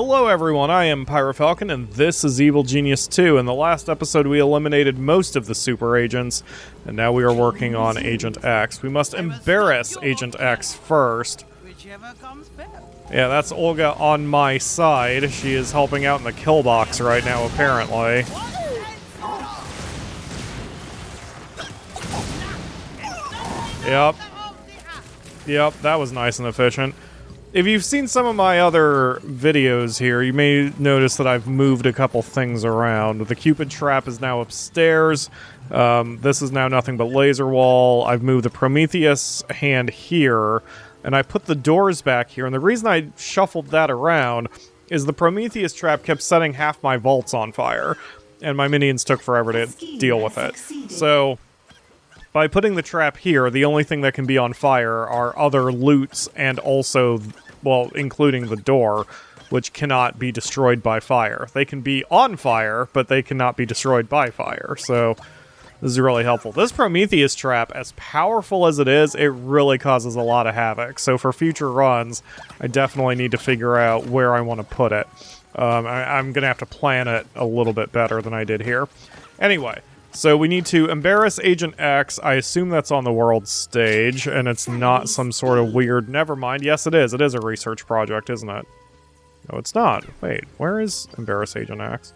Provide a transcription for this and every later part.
Hello everyone, I am PyroFalkon and this is Evil Genius 2. In the last episode we eliminated most of the super agents, and now we are working on Agent X. We must embarrass Agent X first. Yeah, that's Olga on my side. She is helping out in the kill box right now, apparently. Yep, that was nice and efficient. If you've seen some of my other videos here, you may notice that I've moved a couple things around. The Cupid trap is now upstairs. This is now nothing but laser wall. I've moved the Prometheus hand here, and I put the doors back here. And the reason I shuffled that around is the Prometheus trap kept setting half my vaults on fire, and my minions took forever to deal with it. So by putting the trap here, the only thing that can be on fire are other loots and also, well, including the door, which cannot be destroyed by fire. They can be on fire, but they cannot be destroyed by fire, so this is really helpful. This Prometheus trap, as powerful as it is, it really causes a lot of havoc, so for future runs, I definitely need to figure out where I want to put it. I'm going to have to plan it a little bit better than I did here. Anyway, so we need to embarrass Agent X. I assume that's on the world stage, and it's not some sort of weird... Never mind. Yes, it is. It is a research project, isn't it? No, it's not. Wait, where is embarrass Agent X?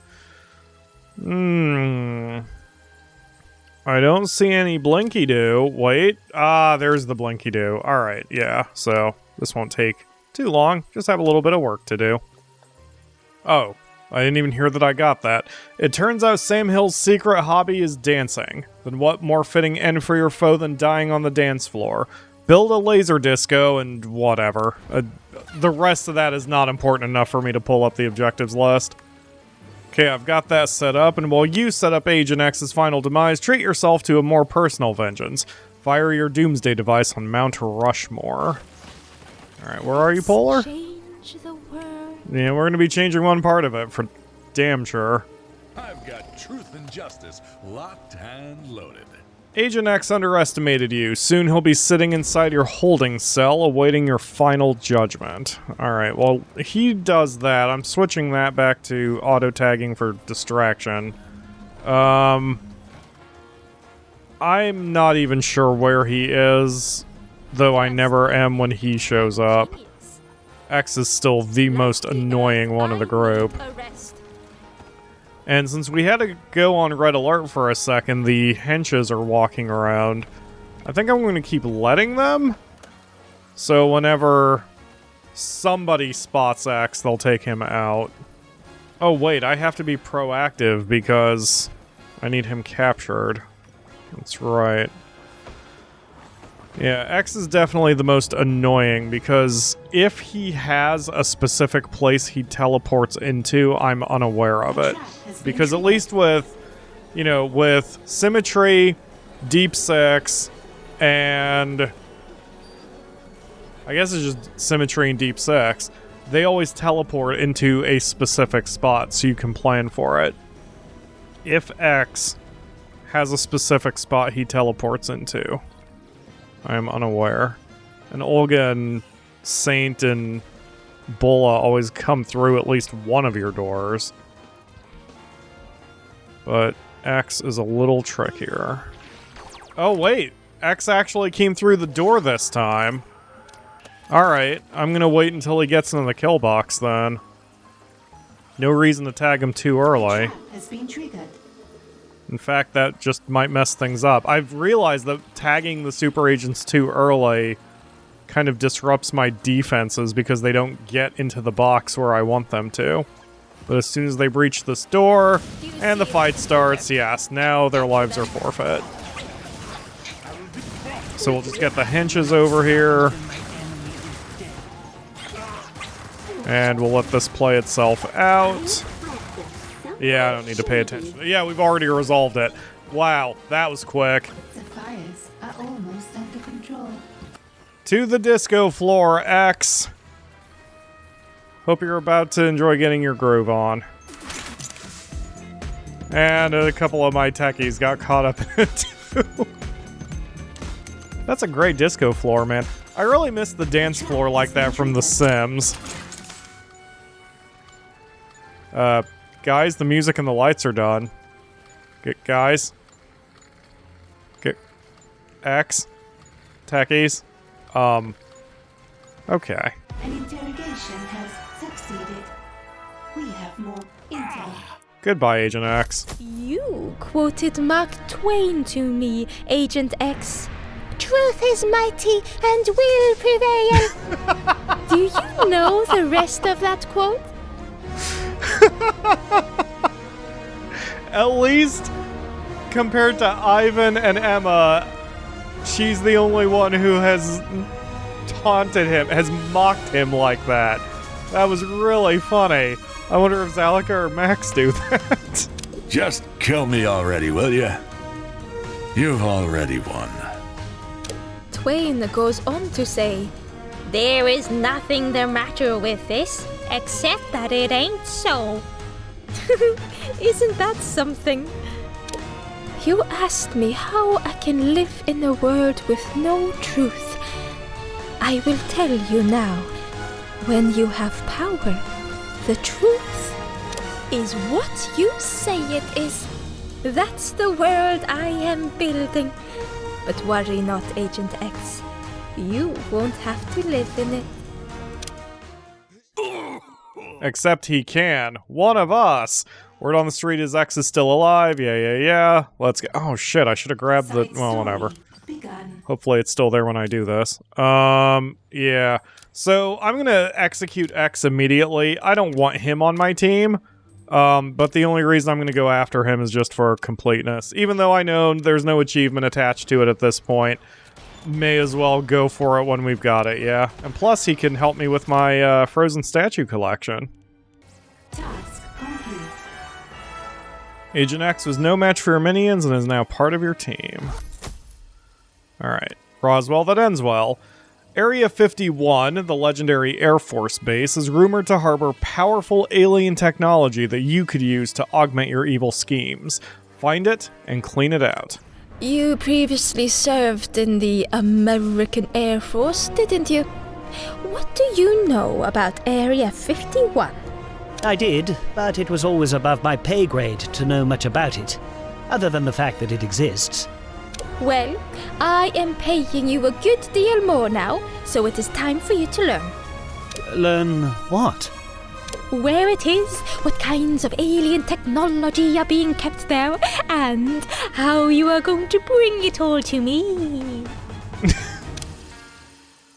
I don't see any blinky-doo. Wait. Ah, there's the blinky-doo. Alright, yeah. So, this won't take too long. Just have a little bit of work to do. Oh. I didn't even hear that I got that. It turns out Sam Hill's secret hobby is dancing. Then what more fitting end for your foe than dying on the dance floor? Build a laser disco and whatever. The rest of that is not important enough for me to pull up the objectives list. Okay, I've got that set up, and while you set up Agent X's final demise, treat yourself to a more personal vengeance. Fire your doomsday device on Mount Rushmore. Alright, where are you, Polar? Yeah, we're going to be changing one part of it for damn sure. I've got truth and justice locked and loaded. Agent X underestimated you. Soon he'll be sitting inside your holding cell awaiting your final judgment. Alright, well, he does that. I'm switching that back to auto-tagging for distraction. I'm not even sure where he is, though I never am when he shows up. X is still the most annoying one of the group. And since we had to go on red alert for a second, the henches are walking around. I think I'm going to keep letting them. So whenever somebody spots X, they'll take him out. Oh wait, I have to be proactive because I need him captured. That's right. Yeah, X is definitely the most annoying because if he has a specific place he teleports into, I'm unaware of it. Because at least with, you know, with Symmetry, Deep Six, and I guess it's just Symmetry and Deep Six, they always teleport into a specific spot so you can plan for it. If X has a specific spot he teleports into, I am unaware. And Olga and Saint and Bola always come through at least one of your doors. But X is a little trickier. Oh wait, X actually came through the door this time. Alright, I'm gonna wait until he gets into the kill box then. No reason to tag him too early. Has been triggered. In fact, that just might mess things up. I've realized that tagging the super agents too early kind of disrupts my defenses because they don't get into the box where I want them to. But as soon as they breach this door and the fight starts, yes, now their lives are forfeit. So we'll just get the henches over here. And we'll let this play itself out. Yeah, I don't need to pay attention. Yeah, we've already resolved it. Wow, that was quick. The fires are almost under control. To the disco floor, X. Hope you're about to enjoy getting your groove on. And a couple of my techies got caught up in it too. That's a great disco floor, man. I really miss the dance floor like that from The Sims. Guys, the music and the lights are done. Guys. Get X. Techies. Okay. An interrogation has succeeded. We have more intel. Goodbye, Agent X. You quoted Mark Twain to me, Agent X. Truth is mighty and will prevail. Do you know the rest of that quote? At least, compared to Ivan and Emma, she's the only one who has taunted him, has mocked him like that. That was really funny. I wonder if Zalika or Max do that. Just kill me already, will ya? You've already won. Twain goes on to say, there is nothing the matter with this, except that it ain't so. Isn't that something? You asked me how I can live in a world with no truth. I will tell you now. When you have power, the truth is what you say it is. That's the world I am building. But worry not, Agent X. You won't have to live in it. Except he can. One of us. Word on the street is X is still alive. Yeah. Let's go. Oh shit, I should have grabbed the... Well, whatever. Hopefully it's still there when I do this. Yeah. So I'm gonna execute X immediately. I don't want him on my team. But the only reason I'm gonna go after him is just for completeness. Even though I know there's no achievement attached to it at this point. May as well go for it when we've got it, yeah. And plus he can help me with my frozen statue collection. Task complete. Agent X was no match for your minions and is now part of your team. Alright. Roswell That Ends Well. Area 51, the legendary Air Force base, is rumored to harbor powerful alien technology that you could use to augment your evil schemes. Find it and clean it out. You previously served in the American Air Force, didn't you? What do you know about Area 51? I did, but it was always above my pay grade to know much about it, other than the fact that it exists. Well, I am paying you a good deal more now, so it is time for you to learn. Learn what? Where it is, what kinds of alien technology are being kept there, and how you are going to bring it all to me.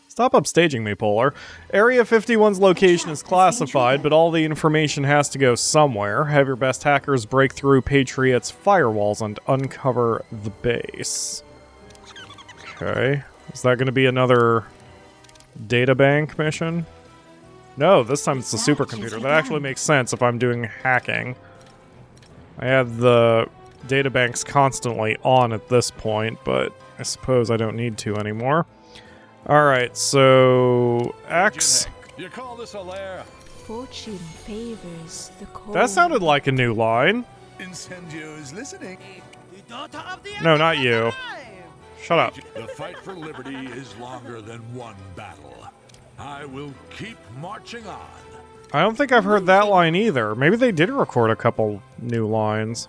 Stop upstaging me, Polar. Area 51's location is classified, but all the information has to go somewhere. Have your best hackers break through Patriot's firewalls and uncover the base. Okay. Is that going to be another databank mission? No, this time it's the supercomputer. That actually makes sense if I'm doing hacking. I have the databanks constantly on at this point, but I suppose I don't need to anymore. Alright, so... X... You call this a lair? Fortune favors the cold. That sounded like a new line. Incendio is listening. No, not you. Shut up. The fight for liberty is longer than one battle. I will keep marching on. I don't think I've heard that line either. Maybe they did record a couple new lines.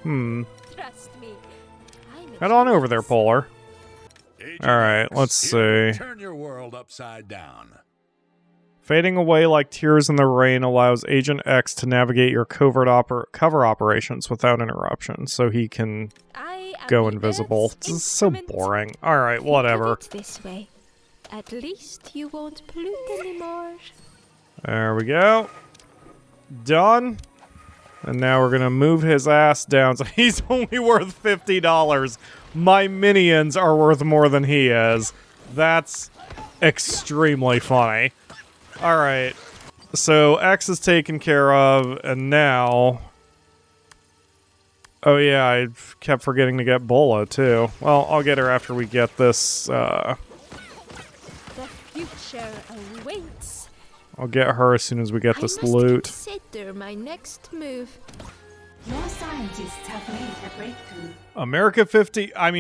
Trust me. Head on over there, Polar. Alright, let's see. Turn your world upside down. Fading away like tears in the rain allows Agent X to navigate your cover operations without interruption, so he can go invisible. This is so boring. Alright, whatever. This way. At least you won't pollute anymore. There we go. Done. And now we're gonna move his ass down so he's only worth $50. My minions are worth more than he is. That's extremely funny. Alright. So X is taken care of, and now... Oh yeah, I kept forgetting to get Bola, too. Well, I'll get her after we get this, The future awaits. I'll get her as soon as we get this loot. Consider my next move. More scientists have made a breakthrough.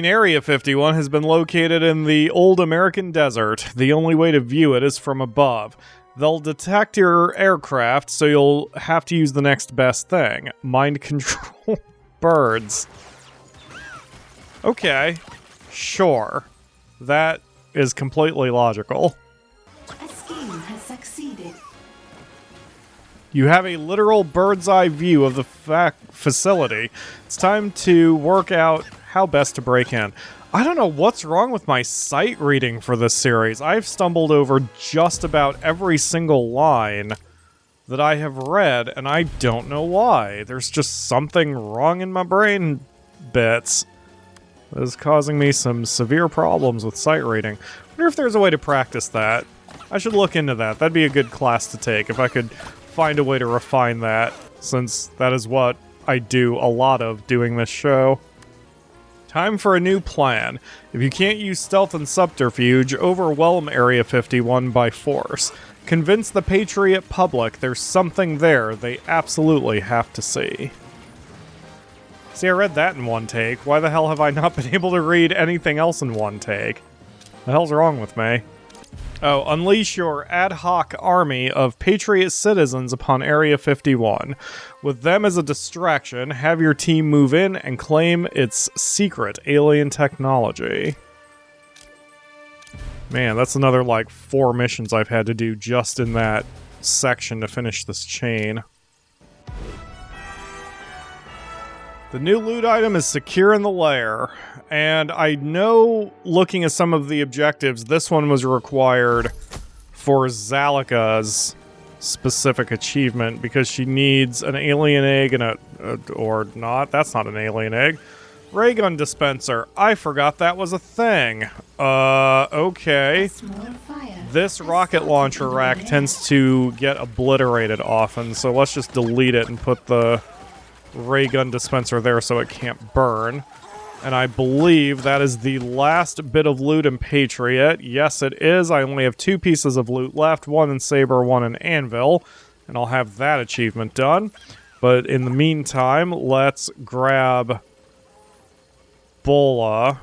Area 51 has been located in the old American desert. The only way to view it is from above. They'll detect your aircraft, so you'll have to use the next best thing. Mind control birds. Okay. Sure. That is completely logical. A scheme has succeeded. You have a literal bird's eye view of the facility. It's time to work out how best to break in. I don't know what's wrong with my sight reading for this series. I've stumbled over just about every single line that I have read, and I don't know why. There's just something wrong in my brain bits that is causing me some severe problems with sight reading. I wonder if there's a way to practice that. I should look into that. That'd be a good class to take if I could find a way to refine that, since that is what I do a lot of doing this show. Time for a new plan. If you can't use stealth and subterfuge, overwhelm Area 51 by force. Convince the Patriot public there's something there they absolutely have to see. See, I read that in one take. Why the hell have I not been able to read anything else in one take? The hell's wrong with me? Oh, unleash your ad hoc army of Patriot citizens upon Area 51. With them as a distraction, have your team move in and claim its secret alien technology. Man, that's another, like, 4 missions I've had to do just in that section to finish this chain. The new loot item is secure in the lair, and I know, looking at some of the objectives, this one was required for Zalika's specific achievement, because she needs an alien egg and or not, that's not an alien egg. Ray gun dispenser. I forgot that was a thing. Okay. This rocket launcher rack tends to get obliterated often, so let's just delete it and put the ray gun dispenser there so it can't burn. And I believe that is the last bit of loot in Patriot. Yes, it is. I only have 2 pieces of loot left, one in Saber, one in Anvil, and I'll have that achievement done. But in the meantime, let's grab Bola.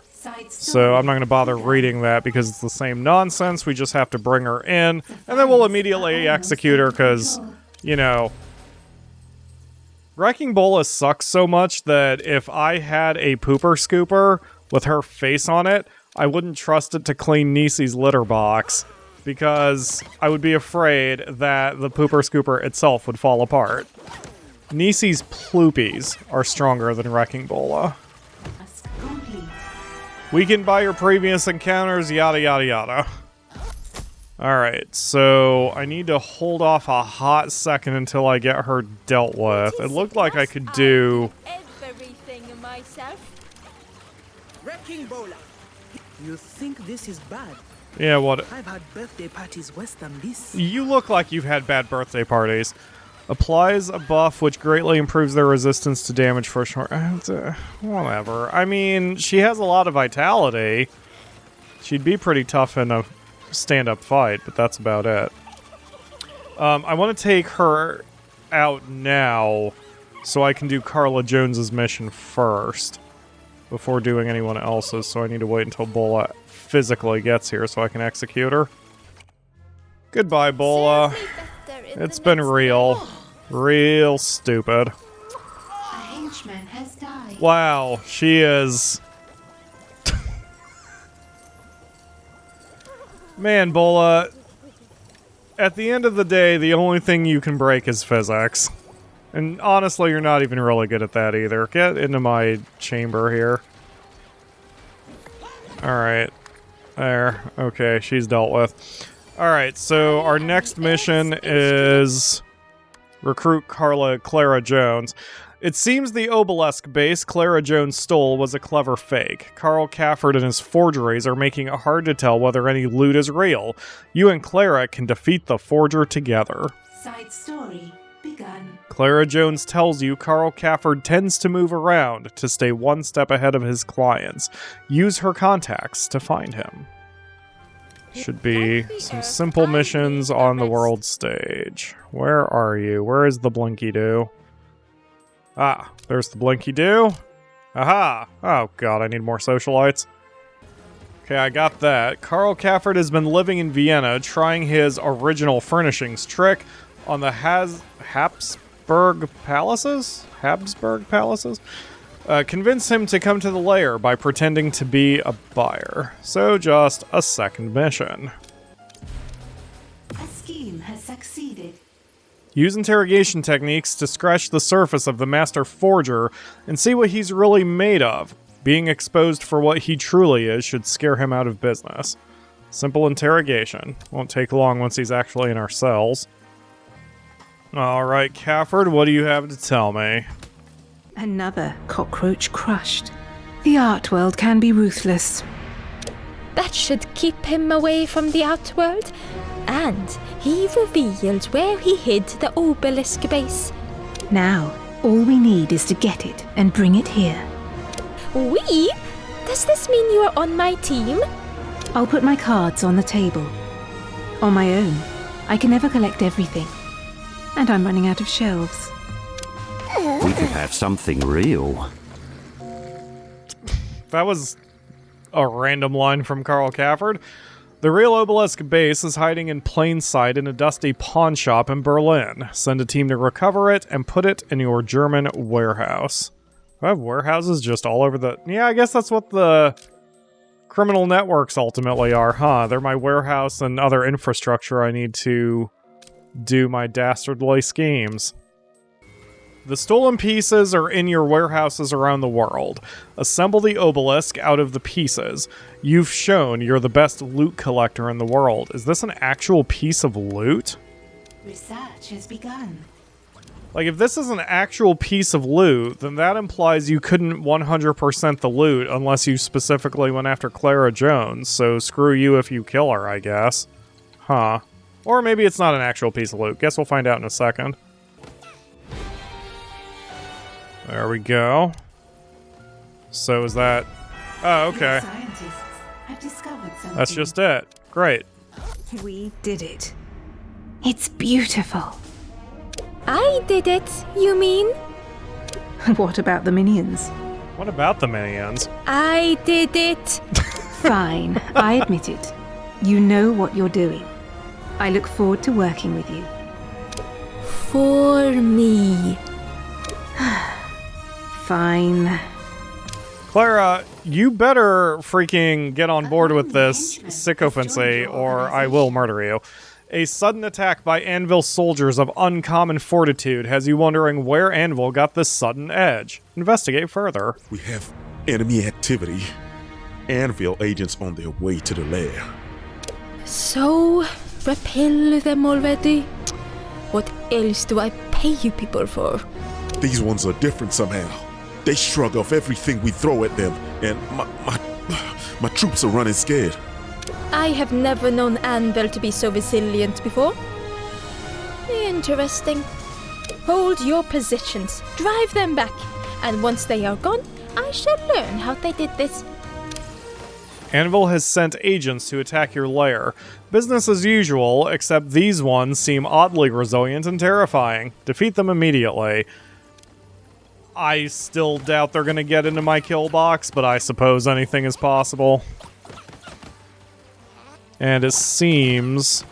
So I'm not going to bother reading that because it's the same nonsense. We just have to bring her in, and then we'll immediately execute her because, you know, Wrecking Bola sucks so much that if I had a pooper scooper with her face on it, I wouldn't trust it to clean Nisi's litter box, because I would be afraid that the pooper scooper itself would fall apart. Nisi's ploopies are stronger than Wrecking Bola. Weakened by your previous encounters, yada yada yada. Alright, so I need to hold off a hot second until I get her dealt with. It looked like I could do everything myself. Wrecking Bola. You think this is bad? Yeah, what? I've had birthday parties worse than this. You look like you've had bad birthday parties. Applies a buff which greatly improves their resistance to damage for a short... whatever. I mean, she has a lot of vitality. She'd be pretty tough in a stand-up fight, but that's about it. I want to take her out now so I can do Clara Jones's mission first before doing anyone else's, so I need to wait until Bola physically gets here so I can execute her. Goodbye, Bola. It's been real stupid. A henchman has died. Wow, she is... Man, Bola, at the end of the day, the only thing you can break is physics. And honestly, you're not even really good at that either. Get into my chamber here. Alright. There. Okay, she's dealt with. Alright, so our next mission is recruit Clara Jones. It seems the obelisk base Clara Jones stole was a clever fake. Carl Cafford and his forgeries are making it hard to tell whether any loot is real. You and Clara can defeat the forger together. Side story begun. Clara Jones tells you Carl Cafford tends to move around to stay one step ahead of his clients. Use her contacts to find him. Should be some simple missions on the world stage. Where are you? Where is the Blinky-Doo? Ah, there's the Blinky-Doo. Aha! Oh god, I need more socialites. Okay, I got that. Carl Cafford has been living in Vienna, trying his original furnishings trick on the Habsburg Palaces? Convince him to come to the lair by pretending to be a buyer. So just a second mission. A scheme has succeeded. Use interrogation techniques to scratch the surface of the master forger and see what he's really made of. Being exposed for what he truly is should scare him out of business. Simple interrogation. Won't take long once he's actually in our cells. Alright, Cafford, what do you have to tell me? Another cockroach crushed. The art world can be ruthless. That should keep him away from the outworld. And he revealed where he hid the obelisk base. Now, all we need is to get it and bring it here. We? Does this mean you are on my team? I'll put my cards on the table. On my own, I can never collect everything. And I'm running out of shelves. We could have something real. That was a random line from Carl Cafford. The real obelisk base is hiding in plain sight in a dusty pawn shop in Berlin. Send a team to recover it and put it in your German warehouse. Do I have warehouses just all over the... Yeah, I guess that's what the criminal networks ultimately are, huh? They're my warehouse and other infrastructure I need to do my dastardly schemes. The stolen pieces are in your warehouses around the world. Assemble the obelisk out of the pieces. You've shown you're the best loot collector in the world. Is this an actual piece of loot? Research has begun. Like, if this is an actual piece of loot, then that implies you couldn't 100% the loot unless you specifically went after Clara Jones, so screw you if you kill her, I guess. Huh. Or maybe it's not an actual piece of loot. Guess we'll find out in a second. There we go. So is that... Oh, okay. Scientists have discovered something. That's just it. Great. We did it. It's beautiful. I did it, you mean? What about the minions? What about the minions? I did it. Fine, I admit it. You know what you're doing. I look forward to working with you. For me. Fine. Clara, you better freaking get on board with this sycophancy, or I will murder you. A sudden attack by Anvil soldiers of uncommon fortitude has you wondering where Anvil got this sudden edge. Investigate further. We have enemy activity. Anvil agents on their way to the lair. So, repel them already? What else do I pay you people for? These ones are different somehow. They shrug off everything we throw at them, and my troops are running scared. I have never known Anvil to be so resilient before. Interesting. Hold your positions, drive them back, and once they are gone, I shall learn how they did this. Anvil has sent agents to attack your lair. Business as usual, except these ones seem oddly resilient and terrifying. Defeat them immediately. I still doubt they're gonna get into my kill box, but I suppose anything is possible. And it seems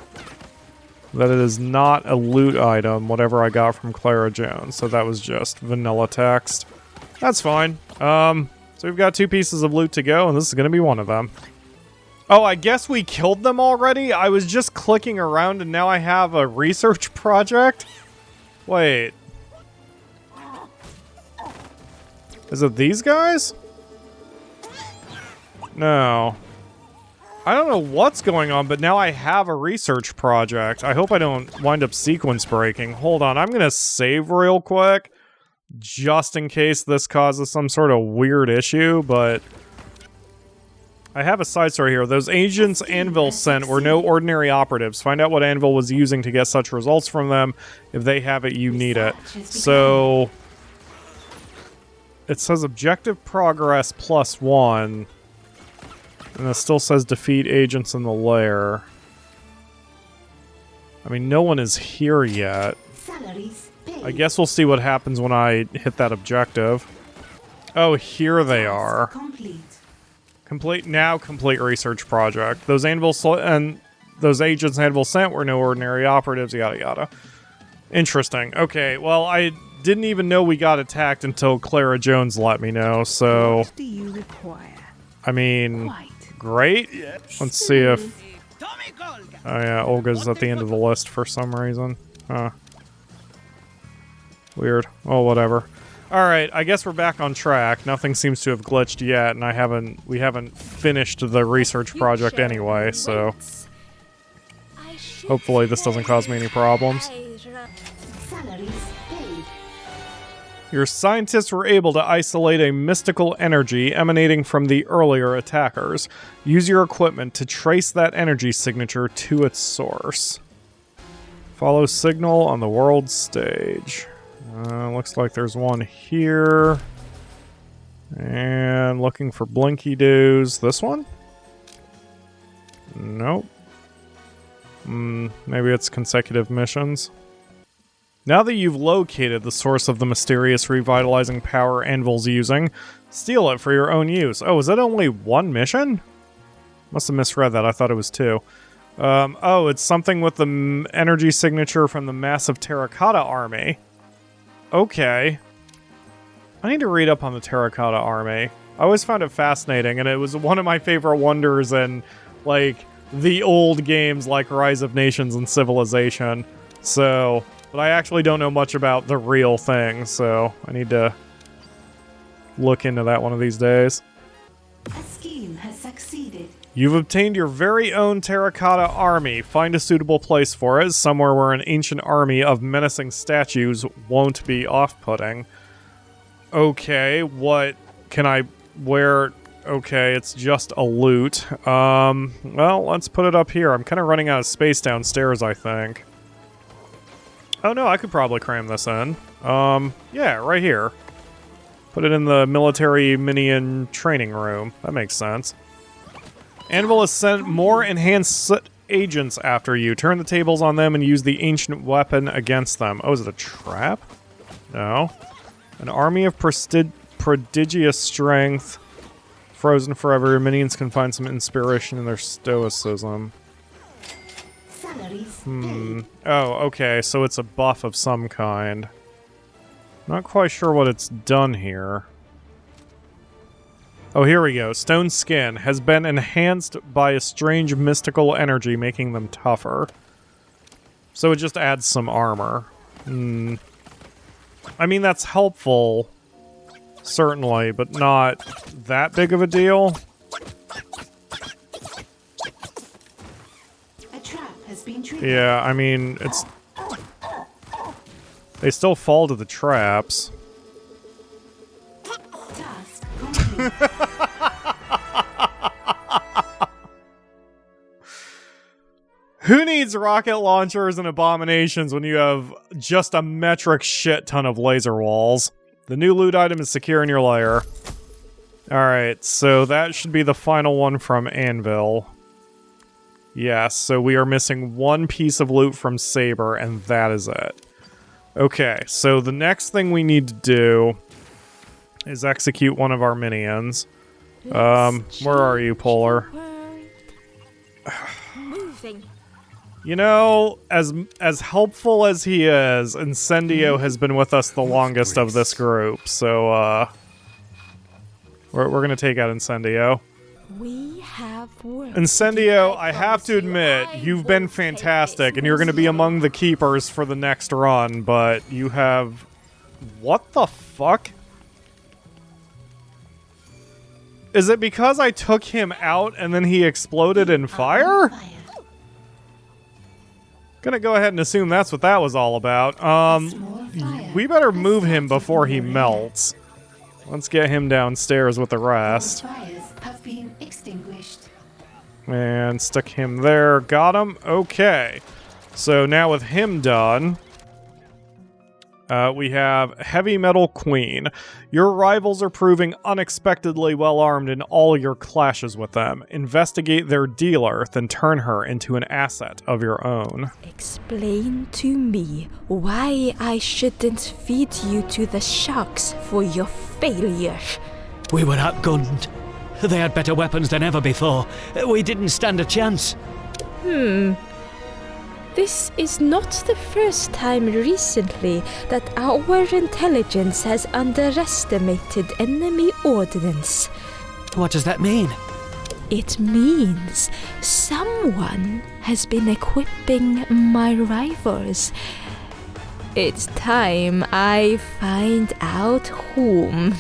that it is not a loot item, whatever I got from Clara Jones, so that was just vanilla text. That's fine. So we've got 2 pieces of loot to go, and this is gonna be one of them. Oh, I guess we killed them already? I was just clicking around and now I have a research project? Wait. Is it these guys? No. I don't know what's going on, but now I have a research project. I hope I don't wind up sequence breaking. Hold on, I'm gonna save real quick, just in case this causes some sort of weird issue, but... I have a side story here. Those agents Anvil sent were no ordinary operatives. Find out what Anvil was using to get such results from them. If they have it, you need it. So... it says objective progress +1. And it still says defeat agents in the lair. I mean, no one is here yet. I guess we'll see what happens when I hit that objective. Oh, here they are. Complete research project. Those agents Anvil sent were no ordinary operatives, yada yada. Interesting. Okay, well, I didn't even know we got attacked until Clara Jones let me know, so... What do you require? I mean, Quite. great. Let's see if... Oh yeah, Olga's at the end of the list for some reason. Huh. Weird. Oh, whatever. Alright, I guess we're back on track. Nothing seems to have glitched yet, and we haven't finished the research project anyway, so... Hopefully this doesn't cause me any problems. Salaries paid. Your scientists were able to isolate a mystical energy emanating from the earlier attackers. Use your equipment to trace that energy signature to its source. Follow signal on the world stage. Looks like there's one here. And looking for Blinky Doos. This one? Nope. Maybe it's consecutive missions. Now that you've located the source of the mysterious revitalizing power Anvil's using, steal it for your own use. Oh, is that only one mission? Must have misread that. I thought it was 2. Oh, it's something with the energy signature from the massive terracotta army. Okay. I need to read up on the terracotta army. I always found it fascinating, and it was one of my favorite wonders in, like, the old games like Rise of Nations and Civilization. So, but I actually don't know much about the real thing, so I need to look into that one of these days. A scheme has succeeded. You've obtained your very own terracotta army. Find a suitable place for it, somewhere where an ancient army of menacing statues won't be off-putting. Okay, what can I... where... Okay, it's just a loot. Well, let's put it up here. I'm kind of running out of space downstairs, I think. Oh no, I could probably cram this in. Yeah, right here. Put it in the military minion training room. That makes sense. Anvil has sent more enhanced agents after you. Turn the tables on them and use the ancient weapon against them. Oh, is it a trap? No. An army of prodigious strength. Frozen forever. Your minions can find some inspiration in their stoicism. Salaries paid. Oh, okay, so it's a buff of some kind. Not quite sure what it's done here. Oh, here we go. Stone skin has been enhanced by a strange mystical energy, making them tougher. So it just adds some armor. I mean, that's helpful, certainly, but not that big of a deal. A trap has been triggered. Yeah, I mean, it's... They still fall to the traps. Task complete. Who needs rocket launchers and abominations when you have just a metric shit ton of laser walls? The new loot item is secure in your lair. Alright, so that should be the final one from Anvil. Yes, so we are missing one piece of loot from Saber, and that is it. Okay, so the next thing we need to do is execute one of our minions. Where are you, Polar? Moving. You know, as helpful as he is, Incendio has been with us the longest of this group, so, we're gonna take out Incendio. We have work. Incendio, I have to admit, you've been fantastic, and you're gonna be among the keepers for the next run, but you have... What the fuck? Is it because I took him out and then he exploded in fire? Gonna go ahead and assume that's what that was all about. We better move him before he melts. Let's get him downstairs with the rest. Fires have been extinguished. And stick him there. Got him? Okay. So now with him done, we have Heavy Metal Queen. Your rivals are proving unexpectedly well armed in all your clashes with them. Investigate their dealer, then turn her into an asset of your own. Explain to me why I shouldn't feed you to the sharks for your failure. We were outgunned. They had better weapons than ever before. We didn't stand a chance. This is not the first time recently that our intelligence has underestimated enemy ordnance. What does that mean? It means someone has been equipping my rivals. It's time I find out whom.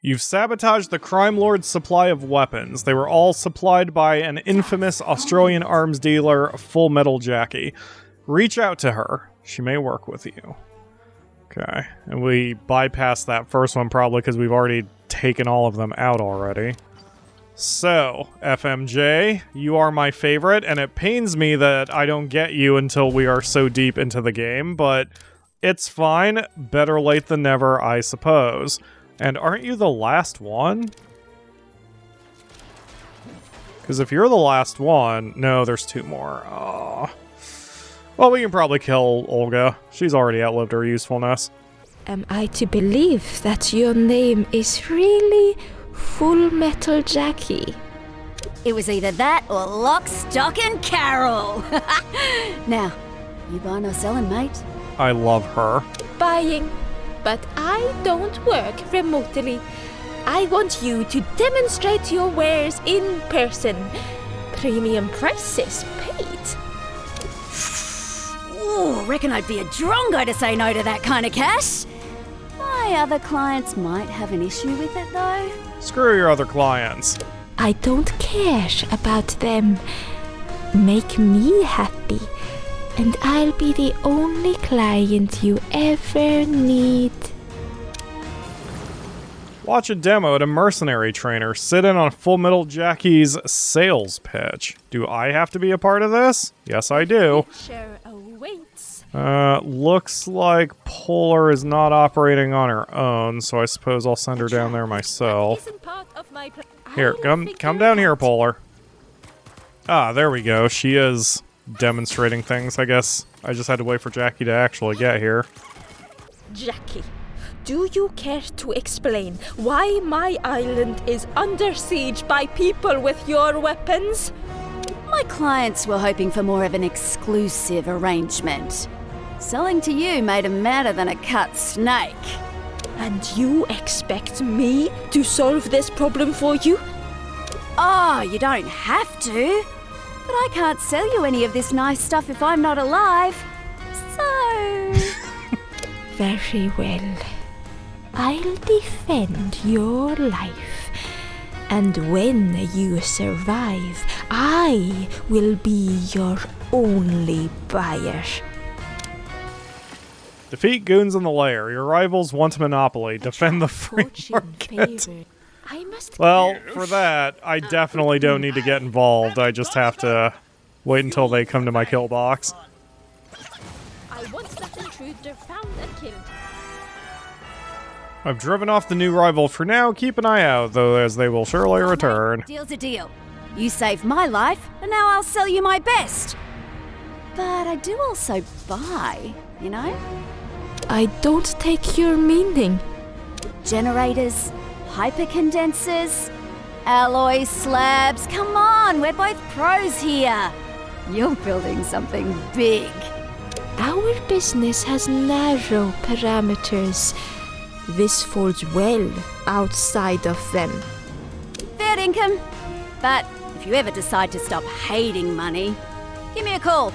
You've sabotaged the crime lord's supply of weapons. They were all supplied by an infamous Australian arms dealer, Full Metal Jackie. Reach out to her. She may work with you. Okay, and we bypassed that first one probably because we've already taken all of them out already. So, FMJ, you are my favorite, and it pains me that I don't get you until we are so deep into the game, but it's fine. Better late than never, I suppose. And aren't you the last one? Because if you're the last one... No, there's 2 more. Aww. Well, we can probably kill Olga. She's already outlived her usefulness. Am I to believe that your name is really Full Metal Jackie? It was either that or Lock, Stock and Carol. Now, you buying or selling, mate? I love her. Buying. But I don't work remotely. I want you to demonstrate your wares in person. Premium prices paid. Ooh, reckon I'd be a Drongo to say no to that kind of cash. My other clients might have an issue with it, though. Screw your other clients. I don't care about them. Make me happy, and I'll be the only client you ever need. Watch a demo at a mercenary trainer. Sit in on Full Metal Jackie's sales pitch. Do I have to be a part of this? Yes, I do. Future awaits. Looks like Polar is not operating on her own, so I suppose I'll send her down there myself. Here, come down here, Polar. Ah, there we go. She is demonstrating things, I guess. I just had to wait for Jackie to actually get here. Jackie, do you care to explain why my island is under siege by people with your weapons? My clients were hoping for more of an exclusive arrangement. Selling to you made them madder than a cut snake. And you expect me to solve this problem for you? Oh, you don't have to. But I can't sell you any of this nice stuff if I'm not alive. So... Very well. I'll defend your life. And when you survive, I will be your only buyer. Defeat goons in the lair. Your rivals want monopoly. Defend the free market. Well, for that, I definitely don't need to get involved. I just have to wait until they come to my kill box. I want that intruder found and killed. I've driven off the new rival for now. Keep an eye out, though, as they will surely return. Deal's a deal. You saved my life, and now I'll sell you my best. But I do also buy, you know? I don't take your meaning. Generators, hypercondensers, alloy slabs. Come on, we're both pros here. You're building something big. Our business has narrow parameters. This falls well outside of them. Fair income. But if you ever decide to stop hating money, give me a call.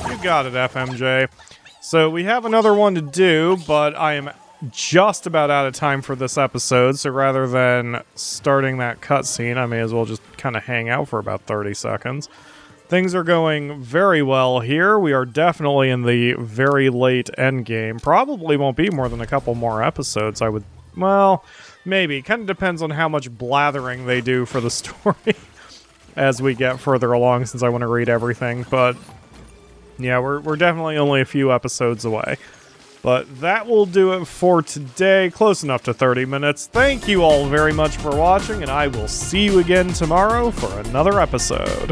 You got it, FMJ. So we have another one to do, but I am just about out of time for this episode, so rather than starting that cutscene, I may as well just kind of hang out for about 30 seconds. Things are going very well here. We are definitely in the very late endgame. Probably won't be more than a couple more episodes, I would... Well, maybe. Kind of depends on how much blathering they do for the story as we get further along, since I want to read everything. But, yeah, we're definitely only a few episodes away. But that will do it for today. Close enough to 30 minutes. Thank you all very much for watching, and I will see you again tomorrow for another episode.